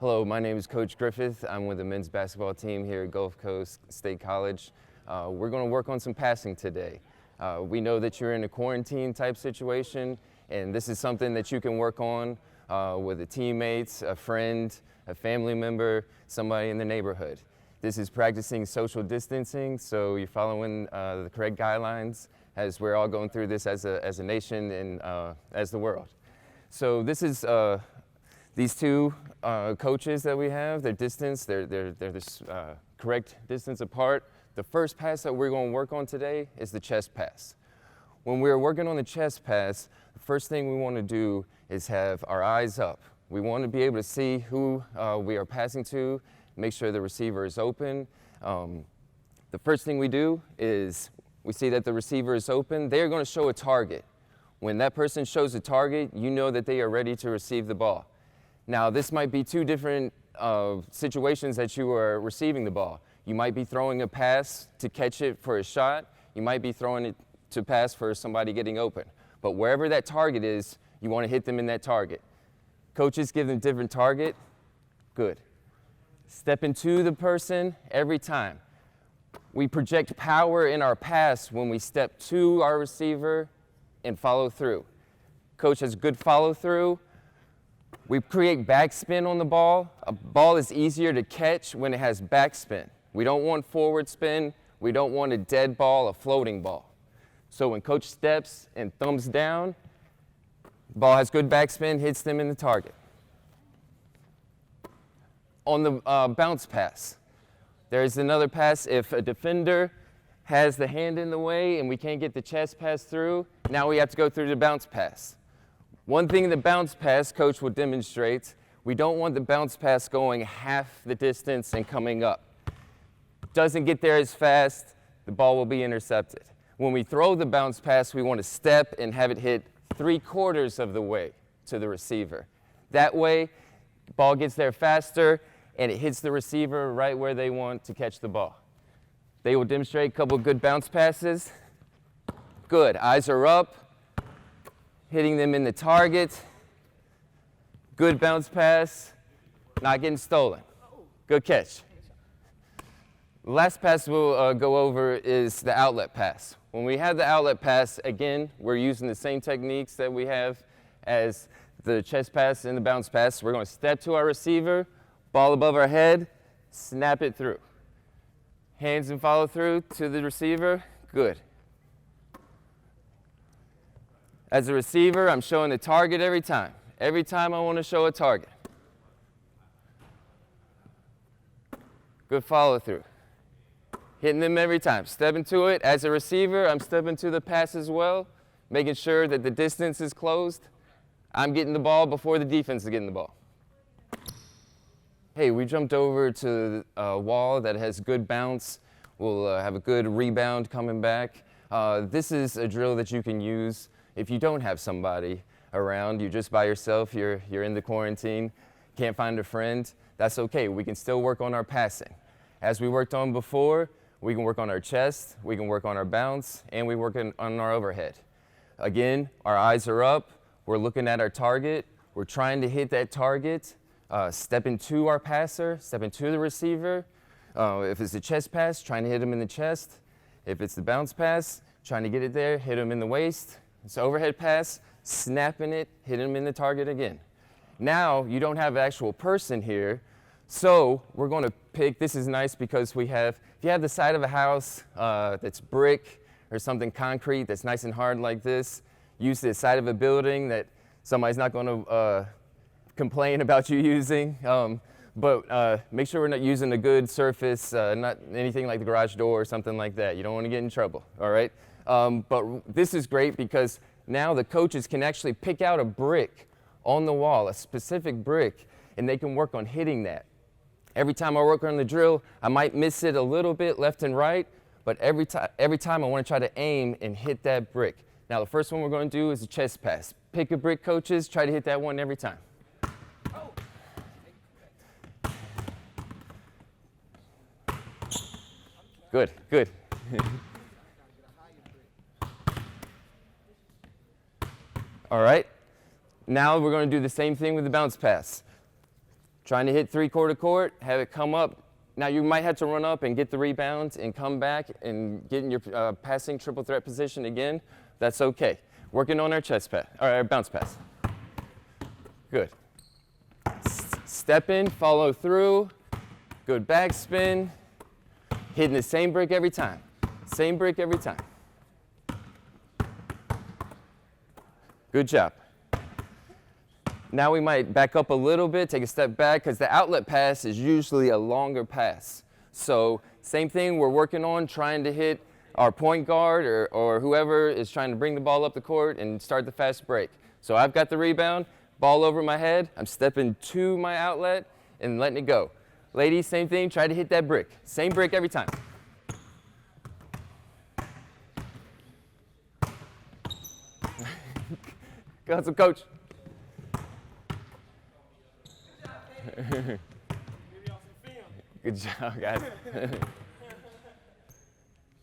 Hello, my name is Coach Griffith. I'm with the men's basketball team here at Gulf Coast State College. We're going to work on some passing today. We know that you're in a quarantine type situation, and this is something that you can work on with a teammate, a friend, a family member, somebody in the neighborhood. This is practicing social distancing, so you're following the correct guidelines as we're all going through this as a nation and as the world. So this is these two coaches that we have, they're this correct distance apart. The first pass that we're going to work on today is the chest pass. When we're working on the chest pass, the first thing we want to do is have our eyes up. We want to be able to see who we are passing to, make sure the receiver is open. The first thing we do is we see that the receiver is open. They're going to show a target. When that person shows a target, you know that they are ready to receive the ball. Now, this might be two different situations that you are receiving the ball. You might be throwing a pass to catch it for a shot. You might be throwing it to pass for somebody getting open. But wherever that target is, you want to hit them in that target. Coaches give them different target. Good. Step into the person every time. We project power in our pass when we step to our receiver and follow through. Coach has good follow through. We create backspin on the ball. A ball is easier to catch when it has backspin. We don't want forward spin. We don't want a dead ball, a floating ball. So when coach steps and thumbs down, the ball has good backspin, hits them in the target. On the bounce pass, there's another pass. If a defender has the hand in the way and we can't get the chest pass through, now we have to go through the bounce pass. One thing in the bounce pass, coach will demonstrate, we don't want the bounce pass going half the distance and coming up. Doesn't get there as fast, the ball will be intercepted. When we throw the bounce pass, we want to step and have it hit 3/4 of the way to the receiver. That way, the ball gets there faster and it hits the receiver right where they want to catch the ball. They will demonstrate a couple of good bounce passes. Good, eyes are up. Hitting them in the target. Good bounce pass, not getting stolen. Good catch. The last pass we'll go over is the outlet pass. When we have the outlet pass, again, we're using the same techniques that we have as the chest pass and the bounce pass. We're going to step to our receiver, ball above our head, snap it through. Hands and follow through to the receiver, good. As a receiver, I'm showing the target every time. Every time I want to show a target. Good follow through. Hitting them every time. Step into it. As a receiver, I'm stepping to the pass as well, making sure that the distance is closed. I'm getting the ball before the defense is getting the ball. Hey, we jumped over to a wall that has good bounce. We'll have a good rebound coming back. This is a drill that you can use if you don't have somebody around, you're just by yourself, you're in the quarantine, can't find a friend, that's okay. We can still work on our passing. As we worked on before, we can work on our chest, we can work on our bounce, and we work on our overhead. Again, our eyes are up, we're looking at our target, we're trying to hit that target, step into our passer, step into the receiver. If it's the chest pass, trying to hit him in the chest. If it's the bounce pass, trying to get it there, hit him in the waist. It's overhead pass, snapping it, hit him in the target again. Now, you don't have an actual person here, so we're going to pick, this is nice because we have, if you have the side of a house that's brick or something concrete that's nice and hard like this, use the side of a building that somebody's not going to complain about you using, but make sure we're not using a good surface, not anything like the garage door or something like that. You don't want to get in trouble, all right? But this is great because now the coaches can actually pick out a brick on the wall, a specific brick, and they can work on hitting that. Every time I work on the drill, I might miss it a little bit left and right, but every time I want to try to aim and hit that brick. Now the first one we're going to do is a chest pass. Pick a brick, coaches, try to hit that one every time. Good, good. All right, now we're going to do the same thing with the bounce pass. Trying to hit 3/4 court, have it come up. Now you might have to run up and get the rebound and come back and get in your passing triple threat position again. That's okay. Working on our chest pass, or our bounce pass. Good. Step in, follow through. Good backspin. Hitting the same brick every time. Same brick every time. Good job. Now we might back up a little bit, take a step back, because the outlet pass is usually a longer pass. So same thing we're working on, trying to hit our point guard or whoever is trying to bring the ball up the court and start the fast break. So I've got the rebound, ball over my head, I'm stepping to my outlet and letting it go. Ladies, same thing, try to hit that brick. Same brick every time. Go hustle, coach. Good job, guys.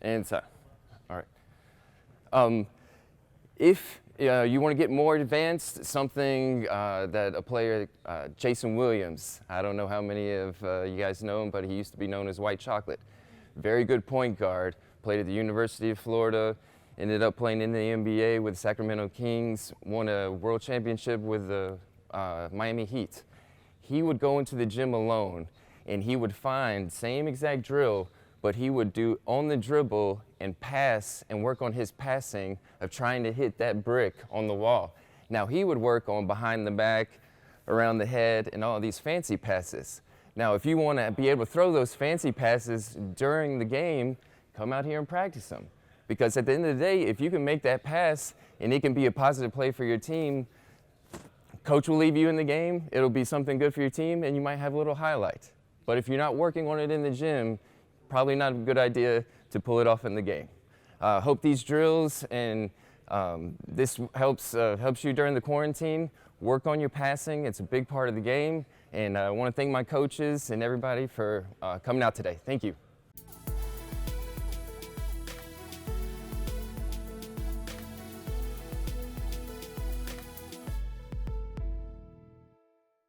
And so, all right. If you want to get more advanced, something that a player, Jason Williams, I don't know how many of you guys know him, but he used to be known as White Chocolate. Very good point guard, played at the University of Florida, ended up playing in the NBA with the Sacramento Kings, won a world championship with the Miami Heat. He would go into the gym alone and he would find same exact drill, but he would do on the dribble and pass and work on his passing of trying to hit that brick on the wall. Now he would work on behind the back, around the head, and all these fancy passes. Now if you want to be able to throw those fancy passes during the game, come out here and practice them. Because at the end of the day, if you can make that pass and it can be a positive play for your team, coach will leave you in the game, it'll be something good for your team, and you might have a little highlight. But if you're not working on it in the gym, probably not a good idea to pull it off in the game. Hope these drills and this helps you during the quarantine. Work on your passing, it's a big part of the game. And I want to thank my coaches and everybody for coming out today. Thank you.